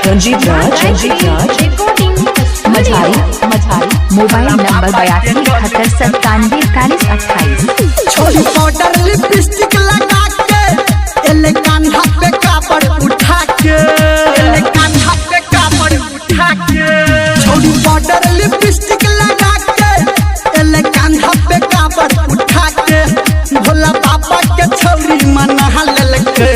रंजीत राज Majhari mobile number 82 छोटी powder lipstick लगा के एले कान्हा पे कापड़ उठा के छोटी पाउडर लिपस्टिक लगा के एले कान्हा पे कापड़ उठा के भोला बाबा के छौरी मना लेलके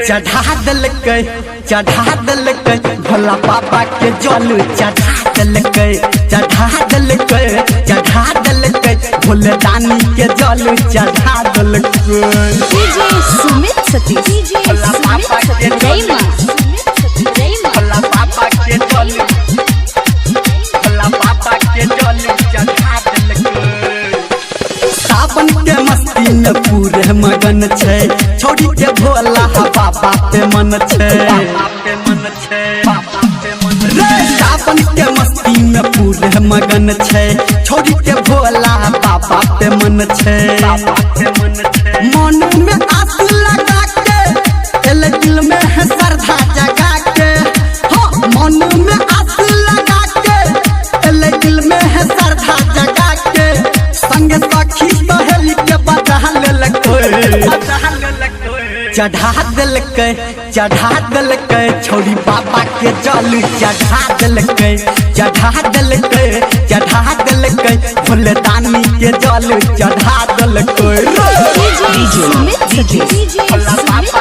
चढ़ा देलके भोला बाबा के जल चढ़ा देलके भोले दानी के जल चढ़ा देलके सुमित सतीश भोला बाबा के जल चढ़ा देलके सावन के मस्ती में पूरे मगन छे छोड़ी के भोला बाबा पे मन छे सावन के मस्ती में पूरे मगन छे छोड़ी के भोला बाबा पे मन छे मन में आंसू लगा के एले दिल में है श्रद्धा जगा के मन में आंसू लगा के एले दिल में है श्रद्धा जगा के संग सखी सहेली के बजा लेलके चढ़ा देलके छोड़ी बाबा के जल चढ़ा देलके भोले दानी के जल चढ़ा देलके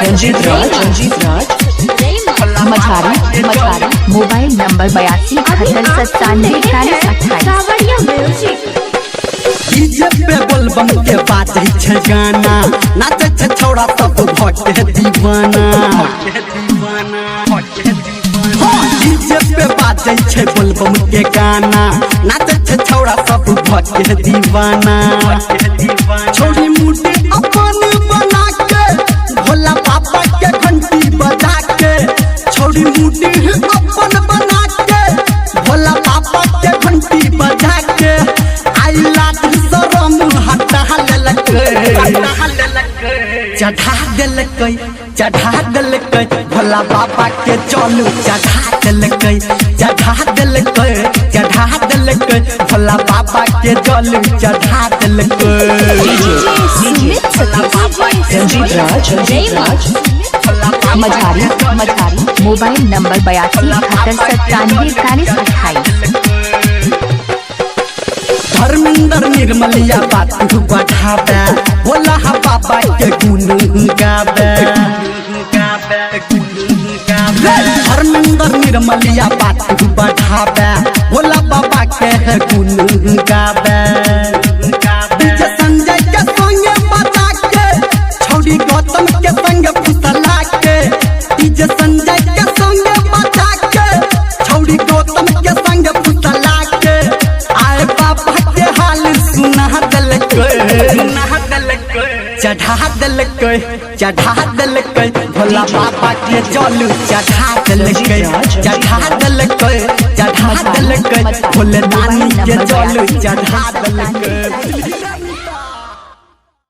रंजीत राज मझारी मोबाइल नंबर 82 डीजे पे बोलबम के बाजे छे गाना नाचे छे छौड़ा सब भटे दीवाना डीजे पे बाजे छे बोलबम के गाना नाचे छे छौड़ा सब भटे दीवाना छोड़ी मुट्ठी अपन बना के भोला बाबा के घंटी बजा के छोड़ी मुट्ठी अपन बना के भोला बाबा के घंटी बजा के आई लात शरम हटा लेलके चढ़ा देलके भोला बाबा के चलू चढ़ा देलके भोला बाबा के जलू चढ़ा देलके रंजीत राज मझारी मोबाइल नंबर 82 धर्मेंद्र निर्मलिया बात बढ़ावे बोला बाबा के गुण गावे धर्मेंद्र निर्मलिया बात बढ़ावे बोला बाबा के गुण गावे संजय के संग बजा के छौड़ी गौतम के संग फुसला के संजय के संग बजा के छौड़ी गौतम के संग फुसला के आए बाबा के हाल सुना देलके चढ़ा देलके भोला बाबा के जल चढ़ा देलके भोले दानी के जल चढ़ा देलके।